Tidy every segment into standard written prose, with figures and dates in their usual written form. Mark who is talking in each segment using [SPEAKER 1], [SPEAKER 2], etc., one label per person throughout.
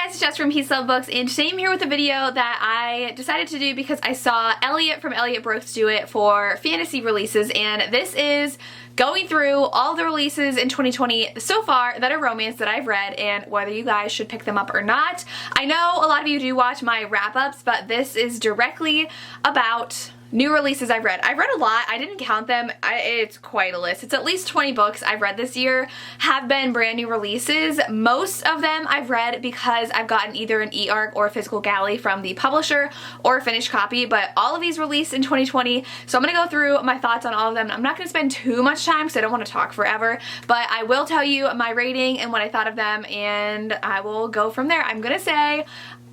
[SPEAKER 1] guys, it's Jess from Peace Love Books, and today I'm here with a video that I decided to do because I saw Elliot from Elliot Brooks do it for fantasy releases, and this is going through all the releases in 2020 so far that are romance that I've read and whether you guys should pick them up or not. I know a lot of you do watch my wrap-ups, but this is directly about new releases I've read. I've read a lot. I didn't count them. It's quite a list. It's at least 20 books I've read this year have been brand new releases. Most of them I've read because I've gotten either an e-arc or a physical galley from the publisher or a finished copy, but all of these released in 2020, so I'm going to go through my thoughts on all of them. I'm not going to spend too much time because I don't want to talk forever, but I will tell you my rating and what I thought of them, and I will go from there. I'm going to say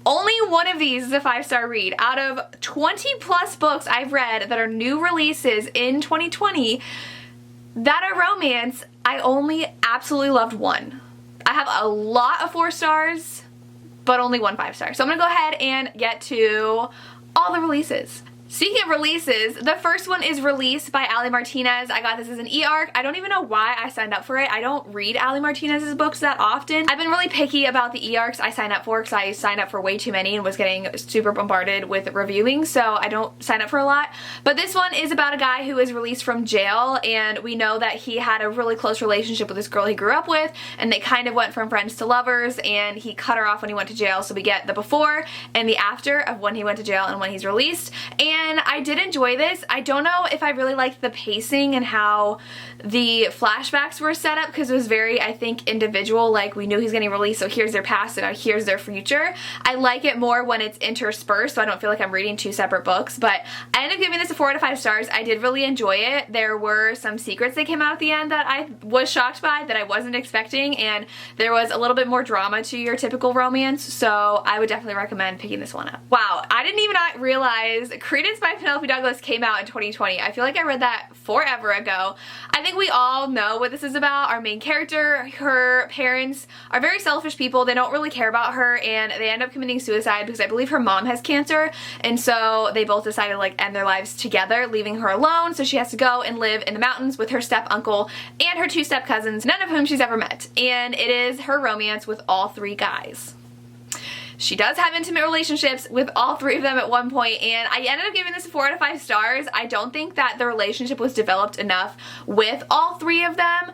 [SPEAKER 1] only one of these is a 5-star read. Out of 20 plus books I've read that are new releases in 2020 that are romance, I only absolutely loved one. I have a lot of 4 stars, but only one 5-star. So I'm gonna go ahead and get to all the releases. Speaking of releases, the first one is Release by Alli Martinez. I got this as an e-arc. I don't even know why I signed up for it. I don't read Alli Martinez's books that often. I've been really picky about the e-arcs I sign up for because I signed up for way too many and was getting super bombarded with reviewing, so I don't sign up for a lot. But this one is about a guy who is released from jail, and we know that he had a really close relationship with this girl he grew up with, and they kind of went from friends to lovers, and he cut her off when he went to jail, so we get the before and the after of when he went to jail and when he's released. And I did enjoy this. I don't know if I really liked the pacing and how the flashbacks were set up because it was very, I think, individual. Like, we knew he's getting released, so here's their past and now here's their future. I like it more when it's interspersed, so I don't feel like I'm reading 2 separate books, but I ended up giving this a 4 out of 5 stars. I did really enjoy it. There were some secrets that came out at the end that I was shocked by, that I wasn't expecting, and there was a little bit more drama to your typical romance, so I would definitely recommend picking this one up. Wow, I didn't even realize Credence by Penelope Douglas came out in 2020. I feel like I read that forever ago. I think we all know what this is about. Our main character, her parents are very selfish people. They don't really care about her, and they end up committing suicide because I believe her mom has cancer, and so they both decided to like end their lives together, leaving her alone, so she has to go and live in the mountains with her step uncle and her 2 step cousins, none of whom she's ever met, and it is her romance with all 3 guys. She does have intimate relationships with all 3 of them at one point, and I ended up giving this a 4 out of 5 stars. I don't think that the relationship was developed enough with all 3 of them,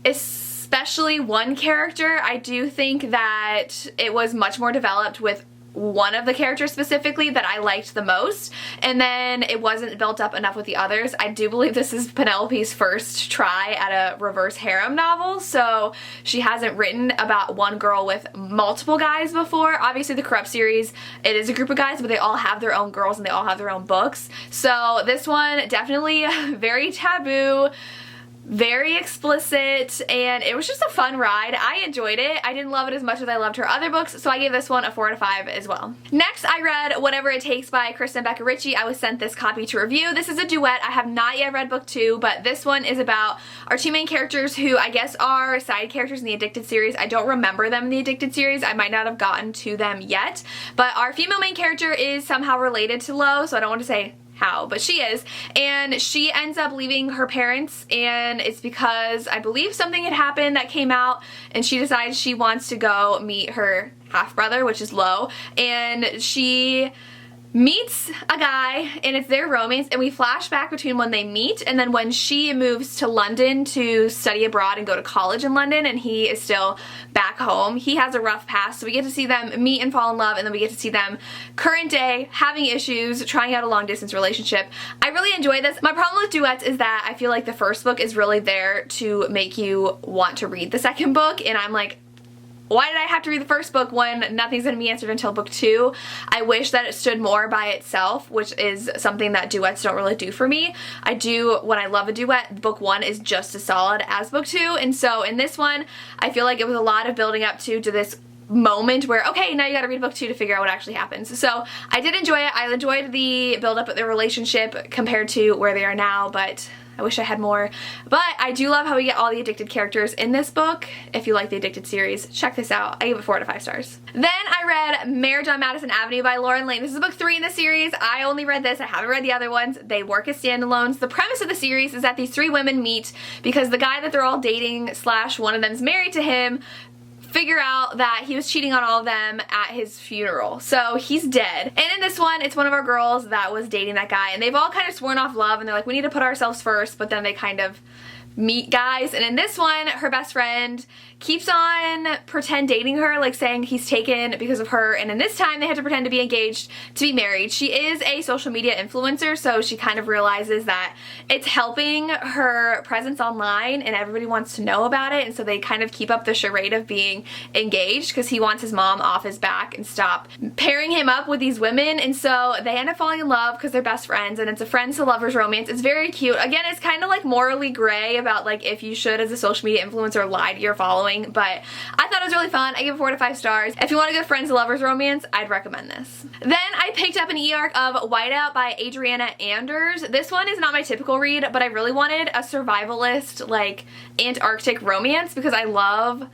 [SPEAKER 1] especially one character. I do think that it was much more developed with one of the characters specifically that I liked the most, and then it wasn't built up enough with the others. I do believe this is Penelope's first try at a reverse harem novel, so she hasn't written about one girl with multiple guys before. Obviously the Corrupt series, it is a group of guys, but they all have their own girls and they all have their own books. So this one definitely very taboo, very explicit, and it was just a fun ride. I enjoyed it. I didn't love it as much as I loved her other books, so I gave this one a 4 out of 5 as well. Next, I read Whatever It Takes by Kristen and Becca Richey. I was sent this copy to review. This is a duet. I have not yet read book 2, but this one is about our 2 main characters who I guess are side characters in the Addicted series. I don't remember them in the Addicted series. I might not have gotten to them yet, but our female main character is somehow related to Lo, so I don't want to say how, but she is, and she ends up leaving her parents, and it's because I believe something had happened that came out, and she decides she wants to go meet her half-brother, which is Lo, and she meets a guy, and it's their romance, and we flash back between when they meet and then when she moves to London to study abroad and go to college in London, and he is still back home. He has a rough past, so we get to see them meet and fall in love, and then we get to see them current day having issues, trying out a long distance relationship. I really enjoy this. My problem with duets is that I feel like the first book is really there to make you want to read the second book, and I'm like, why did I have to read the first book when nothing's going to be answered until book 2? I wish that it stood more by itself, which is something that duets don't really do for me. I do, when I love a duet, book 1 is just as solid as book 2, and so in this one, I feel like it was a lot of building up to this moment where, okay, now you gotta read book 2 to figure out what actually happens. So I did enjoy it. I enjoyed the build up of their relationship compared to where they are now, but I wish I had more. But I do love how we get all the Addicted characters in this book. If you like the Addicted series, check this out. I gave it 4 out of 5 stars. Then I read Marriage on Madison Avenue by Lauren Lane. This is book 3 in the series. I only read this. I haven't read the other ones. They work as standalones. The premise of the series is that these 3 women meet because the guy that they're all dating / one of them's married to him figure out that he was cheating on all of them at his funeral. So he's dead. And in this one, it's one of our girls that was dating that guy, and they've all kind of sworn off love, and they're like, we need to put ourselves first, but then they kind of meet guys. And in this one, her best friend keeps on pretend dating her, like saying he's taken because of her, and in this time they had to pretend to be engaged to be married. She is a social media influencer, so she kind of realizes that it's helping her presence online and everybody wants to know about it, and so they kind of keep up the charade of being engaged because he wants his mom off his back and stop pairing him up with these women. And so they end up falling in love because they're best friends, and it's a friends to lovers romance. It's very cute. Again, it's kind of like morally gray about like if you should as a social media influencer lie to your following, but I thought it was really fun. I give it 4 to 5 stars. If you want a good friends to lovers romance, I'd recommend this. Then I picked up an e-arc of Whiteout by Adriana Anders. This one is not my typical read, but I really wanted a survivalist, like Antarctic romance, because I love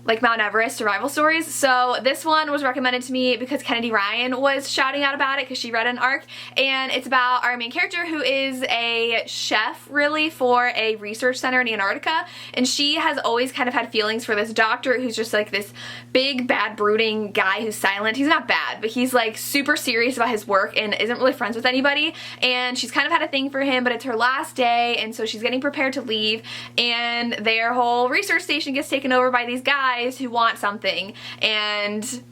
[SPEAKER 1] like Mount Everest survival stories. So this one was recommended to me because Kennedy Ryan was shouting out about it because she read an arc, and it's about our main character who is a chef really for a research center in Antarctica, and she has always kind of had feelings for this doctor who's just like this big bad brooding guy who's silent. He's not bad, but he's like super serious about his work and isn't really friends with anybody, and she's kind of had a thing for him, but it's her last day, and so she's getting prepared to leave, and their whole research station gets taken over by these guys who want something, and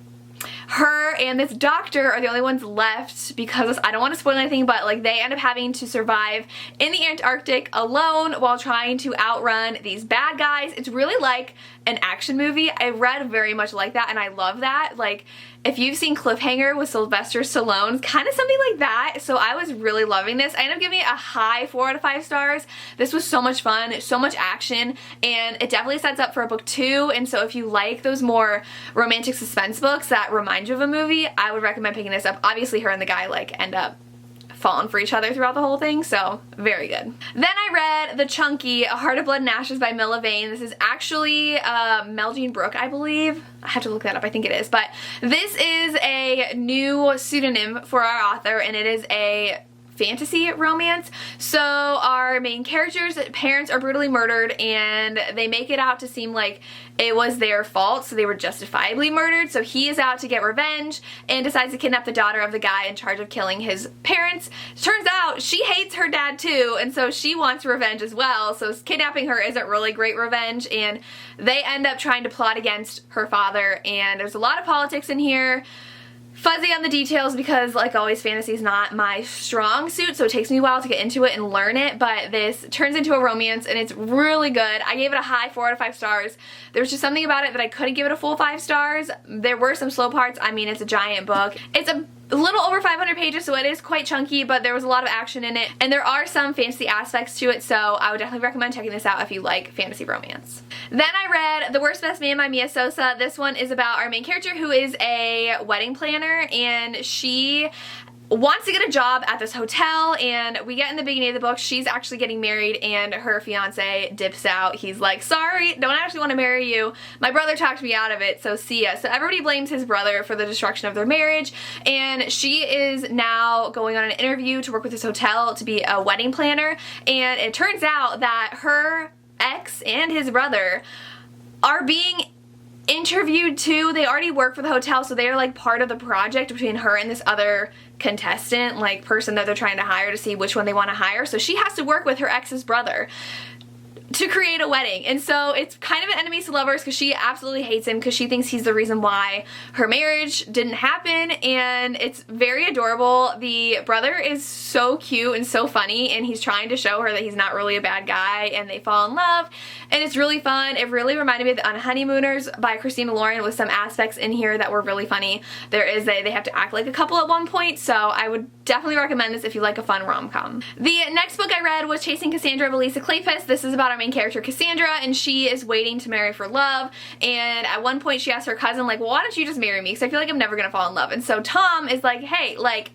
[SPEAKER 1] her and this doctor are the only ones left because I don't want to spoil anything, but like they end up having to survive in the Antarctic alone while trying to outrun these bad guys. It's really like an action movie. I read very much like that, and I love that. Like if you've seen Cliffhanger with Sylvester Stallone, kind of something like that. So I was really loving this. I ended up giving it a high 4 out of 5 stars. This was so much fun, so much action, and it definitely sets up for a book 2. And so if you like those more romantic suspense books that remind you of a movie, I would recommend picking this up. Obviously her and the guy like end up falling for each other throughout the whole thing, so very good. Then I read The Chunky, A Heart of Blood and Ashes by Milla Vane. This is actually Mel Jean Brooke, I believe. I have to look that up, I think it is, but this is a new pseudonym for our author, and it is a fantasy romance. So our main character's parents are brutally murdered, and they make it out to seem like it was their fault, so they were justifiably murdered. So he is out to get revenge and decides to kidnap the daughter of the guy in charge of killing his parents. Turns out she hates her dad too, and so she wants revenge as well, so kidnapping her isn't really great revenge, and they end up trying to plot against her father, and there's a lot of politics in here. Fuzzy on the details because, like always, fantasy is not my strong suit, so it takes me a while to get into it and learn it, but this turns into a romance, and it's really good. I gave it a high 4 out of 5 stars. There's just something about it that I couldn't give it a full 5 stars. There were some slow parts. I mean, it's a giant book. It's a little over 500 pages, so it is quite chunky, but there was a lot of action in it, and there are some fantasy aspects to it, so I would definitely recommend checking this out if you like fantasy romance. Then I read The Worst Best Man by Mia Sosa. This one is about our main character who is a wedding planner, and she wants to get a job at this hotel, and we get in the beginning of the book she's actually getting married, and her fiance dips out. He's like, sorry, don't actually want to marry you. My brother talked me out of it, so see ya. So everybody blames his brother for the destruction of their marriage, and she is now going on an interview to work with this hotel to be a wedding planner, and it turns out that her ex and his brother are being interviewed too. They already work for the hotel, so they're like part of the project between her and this other contestant, like person that they're trying to hire to see which one they want to hire. So she has to work with her ex's brother to create a wedding, and so it's kind of an enemies to lovers because she absolutely hates him because she thinks he's the reason why her marriage didn't happen, and it's very adorable. The brother is so cute and so funny, and he's trying to show her that he's not really a bad guy, and they fall in love, and it's really fun. It really reminded me of The Unhoneymooners by Christina Lauren with some aspects in here that were really funny. They have to act like a couple at one point, so I would definitely recommend this if you like a fun rom-com. The next book I read was Chasing Cassandra of Elisa Kleypas. This is about our main character Cassandra, and she is waiting to marry for love, and at one point she asks her cousin like, well, why don't you just marry me because I feel like I'm never gonna fall in love, and so Tom is like, hey, like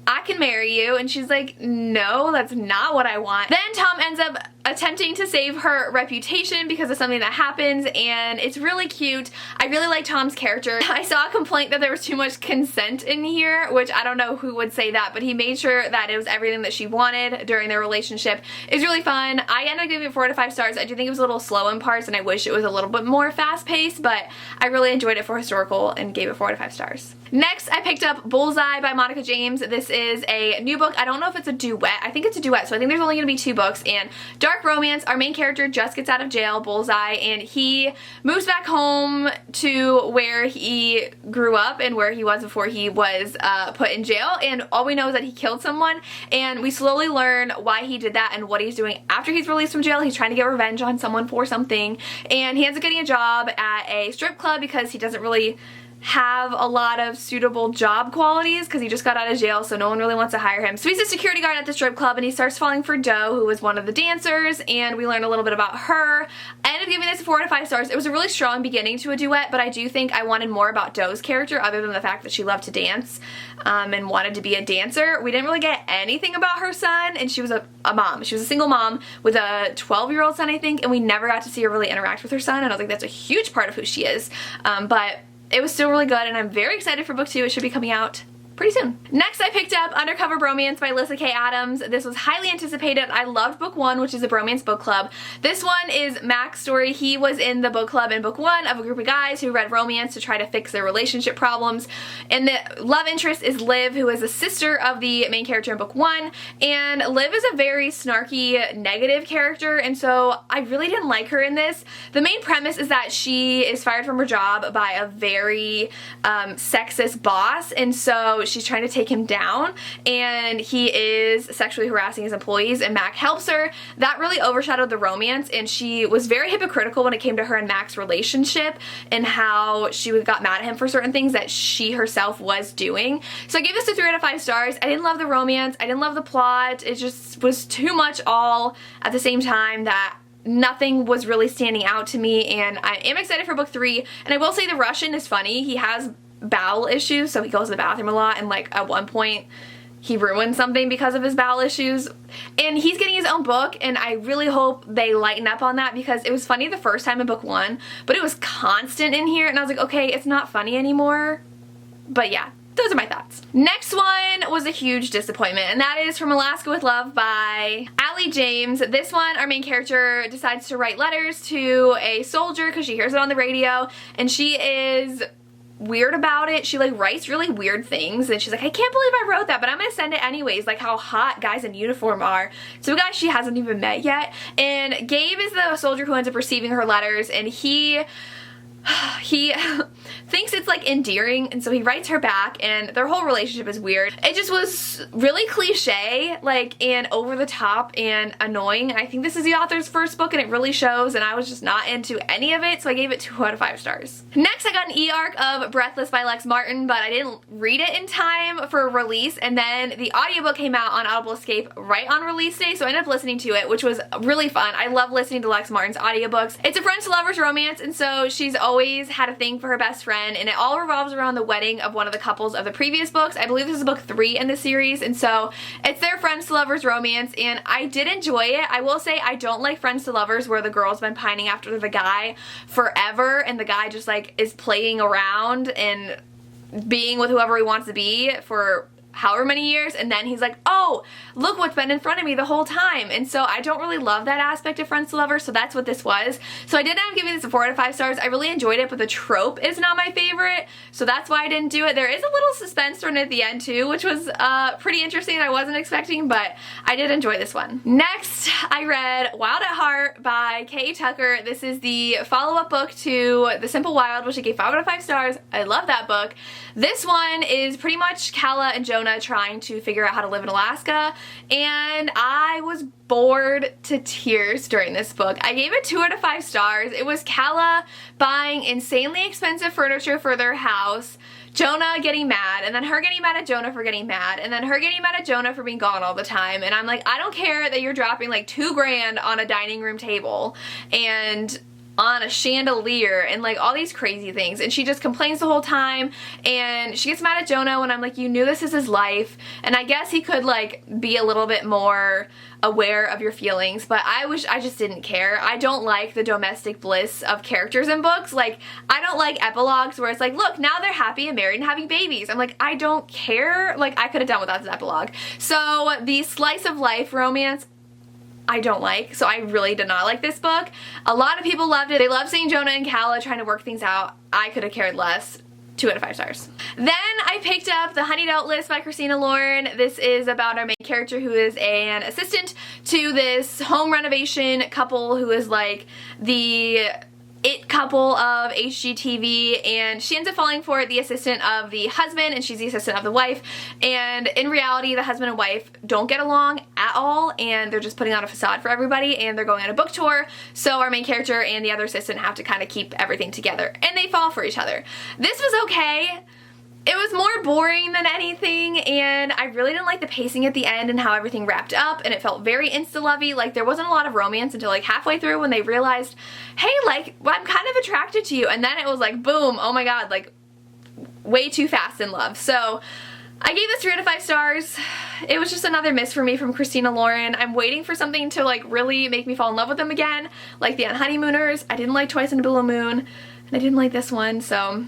[SPEAKER 1] I can marry you, and she's like, no, that's not what I want. Then Tom ends up attempting to save her reputation because of something that happens, and it's really cute. I really like Tom's character. I saw a complaint that there was too much consent in here, which I don't know who would say that, but he made sure that it was everything that she wanted during their relationship. It's really fun. I ended up giving it 4 out of 5 stars. I do think it was a little slow in parts, and I wish it was a little bit more fast-paced, but I really enjoyed it for historical and gave it 4 out of 5 stars. Next, I picked up Bullseye by Monica James. This is a new book. I don't know if it's a duet. I think it's a duet, so I think there's only going to be 2 books. And dark romance. Our main character just gets out of jail, Bullseye, and he moves back home to where he grew up and where he was before he was put in jail. And all we know is that he killed someone, and we slowly learn why he did that and what he's doing after he's released from jail. He's trying to get revenge on someone for something, and he ends up getting a job at a strip club because he doesn't really have a lot of suitable job qualities because he just got out of jail, so no one really wants to hire him. So he's a security guard at the strip club, and he starts falling for Doe, who was one of the dancers, and we learn a little bit about her. I ended up giving this 4 out of 5 stars. It was a really strong beginning to a duet, but I do think I wanted more about Doe's character other than the fact that she loved to dance and wanted to be a dancer. We didn't really get anything about her son, and she was a mom. She was a single mom with a 12-year-old son, I think, and we never got to see her really interact with her son, and I was like, that's a huge part of who she is. But it was still really good, and I'm very excited for book 2. It should be coming out pretty soon. Next, I picked up Undercover Bromance by Alyssa K. Adams. This was highly anticipated. I loved book 1, which is a bromance book club. This one is Mac's story. He was in the book club in book 1 of a group of guys who read romance to try to fix their relationship problems. And the love interest is Liv, who is a sister of the main character in book 1. And Liv is a very snarky, negative character, and so I really didn't like her in this. The main premise is that she is fired from her job by a very sexist boss, and so she's trying to take him down, and he is sexually harassing his employees, and Mac helps her. That really overshadowed the romance, and she was very hypocritical when it came to her and Mac's relationship and how she got mad at him for certain things that she herself was doing. So I gave this a 3 out of 5 stars. I didn't love the romance. I didn't love the plot. It just was too much all at the same time that nothing was really standing out to me, and I am excited for book 3. And I will say the Russian is funny. He has bowel issues, so he goes to the bathroom a lot, and like at one point he ruined something because of his bowel issues, and he's getting his own book, and I really hope they lighten up on that because it was funny the first time in book 1, but it was constant in here, and I was like, okay, it's not funny anymore. But yeah, those are my thoughts. Next one was a huge disappointment, and that is From Alaska with Love by Alli James. This one, our main character decides to write letters to a soldier because she hears it on the radio, and she is weird about it. She like writes really weird things, and she's like, I can't believe I wrote that, but I'm gonna send it anyways, like how hot guys in uniform are. So a guy she hasn't even met yet, and Gabe is the soldier who ends up receiving her letters, and he thinks it's like endearing, and so he writes her back, and their whole relationship is weird. It just was really cliche, like, and over the top and annoying. I think this is the author's first book, and it really shows, and I was just not into any of it, so I gave it 2 out of 5 stars. Next, I got an e-arc of Breathless by Lex Martin, but I didn't read it in time for release, and then the audiobook came out on Audible Escape right on release day, so I ended up listening to it, which was really fun. I love listening to Lex Martin's audiobooks. It's a friends to lovers romance, and so she's always had a thing for her best friend, and it all revolves around the wedding of one of the couples of the previous books. I believe this is book 3 in the series, and so it's their friends to lovers romance, and I did enjoy it. I will say I don't like friends to lovers where the girl's been pining after the guy forever, and the guy just like is playing around and being with whoever he wants to be for however many years, and then he's like, oh, look what's been in front of me the whole time. And so I don't really love that aspect of friends to lovers, so that's what this was. So I did end up giving this a 4 out of 5 stars. I really enjoyed it, but the trope is not my favorite, so that's why I didn't do it. There is a little suspense thrown at the end too, which was pretty interesting. I wasn't expecting, but I did enjoy this one. Next, I read Wild at Heart by K.A. Tucker. This is the follow-up book to The Simple Wild, which I gave 5 out of 5 stars. I love that book. This one is pretty much Calla and Jonah trying to figure out how to live in Alaska, and I was bored to tears during this book. I gave it 2 out of 5 stars. It was Calla buying insanely expensive furniture for their house, Jonah getting mad, and then her getting mad at Jonah for getting mad, and then her getting mad at Jonah for being gone all the time, and I'm like, I don't care that you're dropping like $2 grand on a dining room table, and on a chandelier and like all these crazy things, and she just complains the whole time, and she gets mad at Jonah when I'm like, you knew this is his life, and I guess he could like be a little bit more aware of your feelings, but I just didn't care. I don't like the domestic bliss of characters in books. Like, I don't like epilogues where it's like, look, now they're happy and married and having babies. I'm like, I don't care. Like, I could have done without this epilogue. So the slice of life romance, I don't like. So I really did not like this book. A lot of people loved it. They loved seeing Jonah and Calla trying to work things out. I could have cared less. 2 out of 5 stars. Then I picked up The Honey Doubtless by Christina Lauren. This is about our main character who is an assistant to this home renovation couple who is like the it couple of HGTV, and she ends up falling for the assistant of the husband, and she's the assistant of the wife, and in reality the husband and wife don't get along at all, and they're just putting on a facade for everybody, and they're going on a book tour, so our main character and the other assistant have to kind of keep everything together, and they fall for each other. This was okay. It was more boring than anything, and I really didn't like the pacing at the end and how everything wrapped up, and it felt very insta-lovey. Like, there wasn't a lot of romance until like halfway through when they realized, hey, like, well, I'm kind of attracted to you, and then it was like, boom, oh my god, like, way too fast in love. So I gave this 3 out of 5 stars. It was just another miss for me from Christina Lauren. I'm waiting for something to like really make me fall in love with them again, like the Honeymooners. I didn't like Twice in a Blue Moon, and I didn't like this one, so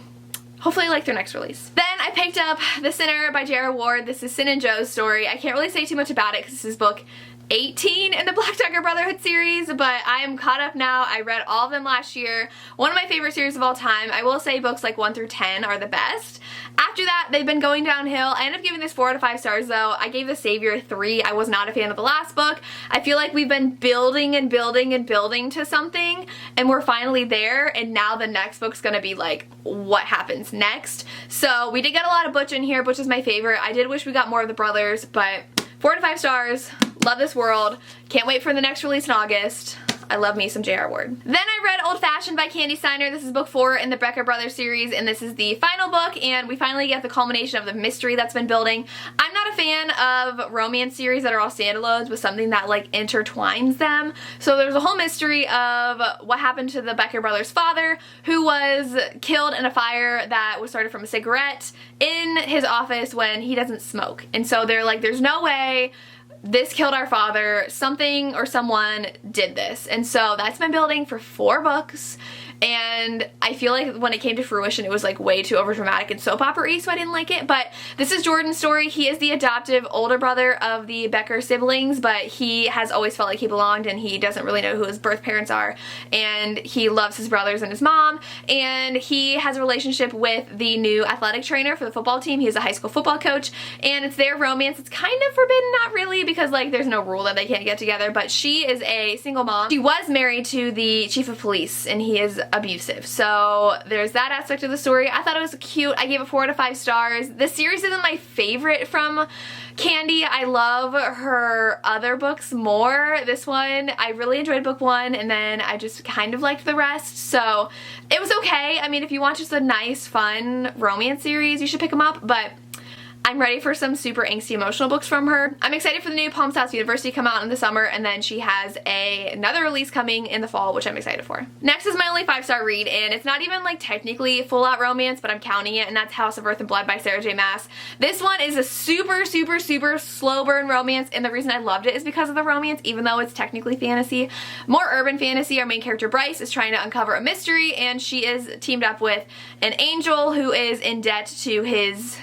[SPEAKER 1] hopefully I like their next release. Then I picked up The Sinner by J.R. Ward. This is Sin and Joe's story. I can't really say too much about it because this is book 18 in the Black Dagger Brotherhood series, but I am caught up now. I read all of them last year. One of my favorite series of all time. I will say books like 1 through 10 are the best. After that, they've been going downhill. I ended up giving this 4 out of 5 stars though. I gave The Savior 3. I was not a fan of the last book. I feel like we've been building and building and building to something, and we're finally there, and now the next book's gonna be like, what happens next? So we did get a lot of Butch in here. Butch is my favorite. I did wish we got more of the brothers, but 4 out of 5 stars. Love this world. Can't wait for the next release in August. I love me some J.R. Ward. Then I read Old Fashioned by Candy Steiner. This is book 4 in the Becca Brothers series, and this is the final book, and we finally get the culmination of the mystery that's been building. I'm not a fan of romance series that are all standalones with something that like intertwines them. So there's a whole mystery of what happened to the Becca Brothers' father, who was killed in a fire that was started from a cigarette in his office when he doesn't smoke. And so they're like, there's no way this killed our father, something or someone did this. And so that's been building for 4 books, and I feel like when it came to fruition it was like way too overdramatic and soap opera-y, so I didn't like it. But this is Jordan's story. He is the adoptive older brother of the Becker siblings, but he has always felt like he belonged, and he doesn't really know who his birth parents are, and he loves his brothers and his mom, and he has a relationship with the new athletic trainer for the football team. He's a high school football coach, and it's their romance. It's kind of forbidden, not really, because like there's no rule that they can't get together, but she is a single mom. She was married to the chief of police, and he is abusive. So there's that aspect of the story. I thought it was cute. I gave it 4 out of 5 stars. This series isn't my favorite from Candy. I love her other books more. This one, I really enjoyed book 1, and then I just kind of liked the rest. So it was okay. I mean, if you want just a nice, fun romance series, you should pick them up, but I'm ready for some super angsty emotional books from her. I'm excited for the new Palm South University to come out in the summer, and then she has another release coming in the fall, which I'm excited for. Next is my only 5-star read, and it's not even like technically full out romance, but I'm counting it, and that's House of Earth and Blood by Sarah J Maas. This one is a super slow burn romance, and the reason I loved it is because of the romance, even though it's technically fantasy. More urban fantasy. Our main character Bryce is trying to uncover a mystery, and she is teamed up with an angel who is in debt to his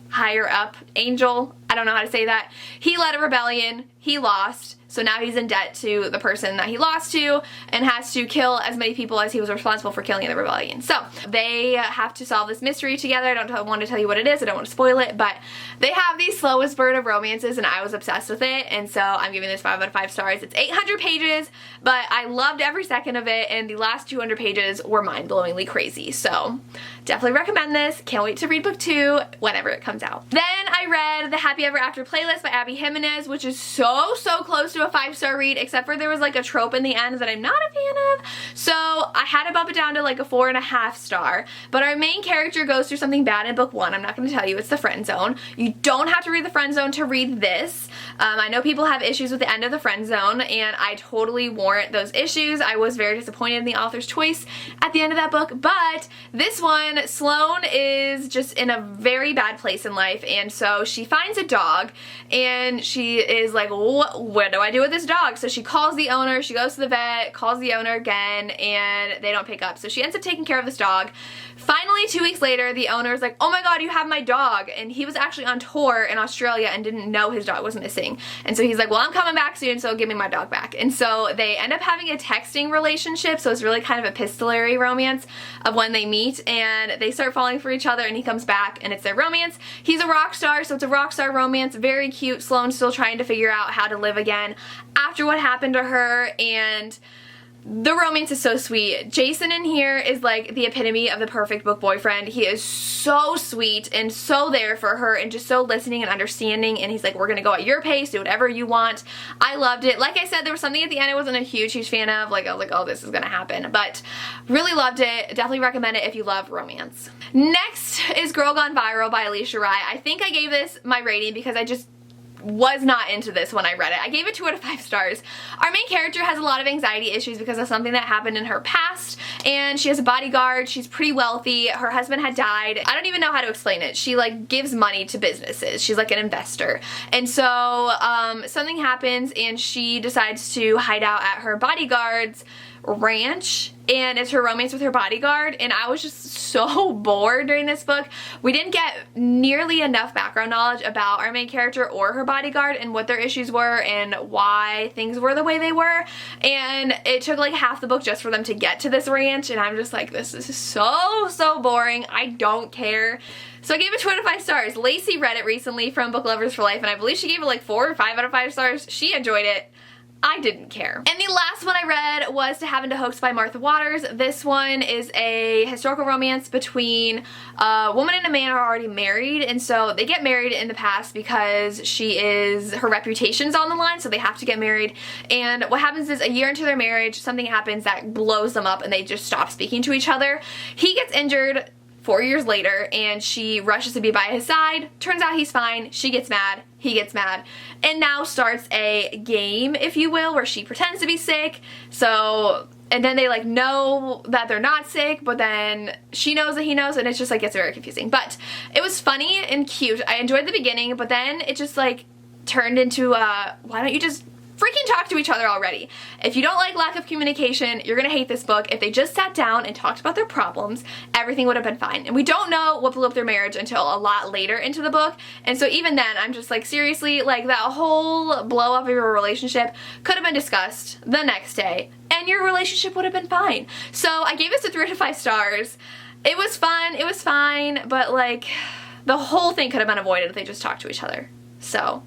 [SPEAKER 1] higher up angel. I don't know how to say that. He led a rebellion. He lost. So now he's in debt to the person that he lost to, and has to kill as many people as he was responsible for killing in the rebellion. So they have to solve this mystery together. I don't want to tell you what it is. I don't want to spoil it, but they have the slowest burn of romances, and I was obsessed with it, and so I'm giving this 5 out of 5 stars. It's 800 pages, but I loved every second of it, and the last 200 pages were mind-blowingly crazy. So definitely recommend this. Can't wait to read book 2 whenever it comes out. Then I I read the Happy Ever After playlist by Abby Jimenez, which is so close to a 5-star read, except for there was like a trope in the end that I'm not a fan of. So I had to bump it down to like a 4.5 star. But our main character goes through something bad in book 1. I'm not going to tell you. It's the friend zone. You don't have to read the friend zone to read this. I know people have issues with the end of the friend zone, and I totally warrant those issues. I was very disappointed in the author's choice at the end of that book, but this one, Sloane is just in a very bad place in life, and so she finds a dog, and she is like, what do I do with this dog? So she calls the owner, she goes to the vet, calls the owner again, and they don't pick up. So she ends up taking care of this dog. Finally, 2 weeks later, the owner's like, oh my god, you have my dog, and he was actually on tour in Australia and didn't know his dog was missing. And so he's like, well, I'm coming back soon, so give me my dog back. And so they end up having a texting relationship, so it's really kind of epistolary romance of when they meet, and they start falling for each other, and he comes back, and it's their romance. He's a rock star, so it's a rock star romance, very cute. Sloane's still trying to figure out how to live again after what happened to her, and the romance is so sweet. Jason in here is like the epitome of the perfect book boyfriend. He is so sweet and so there for her and just so listening and understanding, and he's like, we're gonna go at your pace, do whatever you want. I loved it. Like I said, there was something at the end I wasn't a huge fan of. Like, I was like, oh, this is gonna happen, but really loved it. Definitely recommend it if you love romance. Next is Girl Gone Viral by Alicia Rai. I think I gave this my rating because I just was not into this when I read it. I gave it 2 out of 5 stars. Our main character has a lot of anxiety issues because of something that happened in her past, and she has a bodyguard. She's pretty wealthy. Her husband had died. I don't even know how to explain it. She like gives money to businesses. She's like an investor. And so something happens and she decides to hide out at her bodyguard's ranch, and it's her romance with her bodyguard, and I was just so bored during this book. We didn't get nearly enough background knowledge about our main character or her bodyguard and what their issues were and why things were the way they were, and it took like half the book just for them to get to this ranch, and I'm just like, this is so boring. I don't care. So I gave it 2 out of 5 stars. Lacey read it recently from Book Lovers for Life, and I believe she gave it like 4 or 5 out of 5 stars. She enjoyed it. I didn't care. And the last one I read was To Have and to Hoax by Martha Waters. This one is a historical romance between a woman and a man who are already married, and so they get married in the past because her reputation's on the line, so they have to get married. And what happens is, a year into their marriage, something happens that blows them up and they just stop speaking to each other. He gets injured 4 years later, and she rushes to be by his side. Turns out he's fine. She gets mad. He gets mad. And now starts a game, if you will, where she pretends to be sick. So, and then they like know that they're not sick, but then she knows that he knows, and it's just like gets very confusing. But it was funny and cute. I enjoyed the beginning, but then it just like turned into why don't you just freaking talk to each other already? If you don't like lack of communication, you're gonna hate this book. If they just sat down and talked about their problems, everything would have been fine. And we don't know what blew up their marriage until a lot later into the book, and so even then I'm just like, seriously, like that whole blow up of your relationship could have been discussed the next day and your relationship would have been fine. So I gave this a 3 out of 5 stars. It was fun, it was fine, but like the whole thing could have been avoided if they just talked to each other. So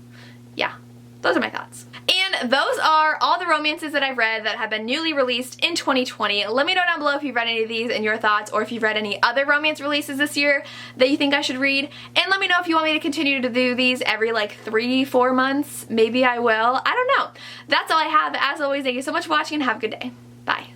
[SPEAKER 1] yeah, those are my thoughts. And those are all the romances that I've read that have been newly released in 2020. Let me know down below if you've read any of these and your thoughts, or if you've read any other romance releases this year that you think I should read. And let me know if you want me to continue to do these every like 3-4 months. Maybe I will. I don't know. That's all I have. As always, thank you so much for watching and have a good day. Bye.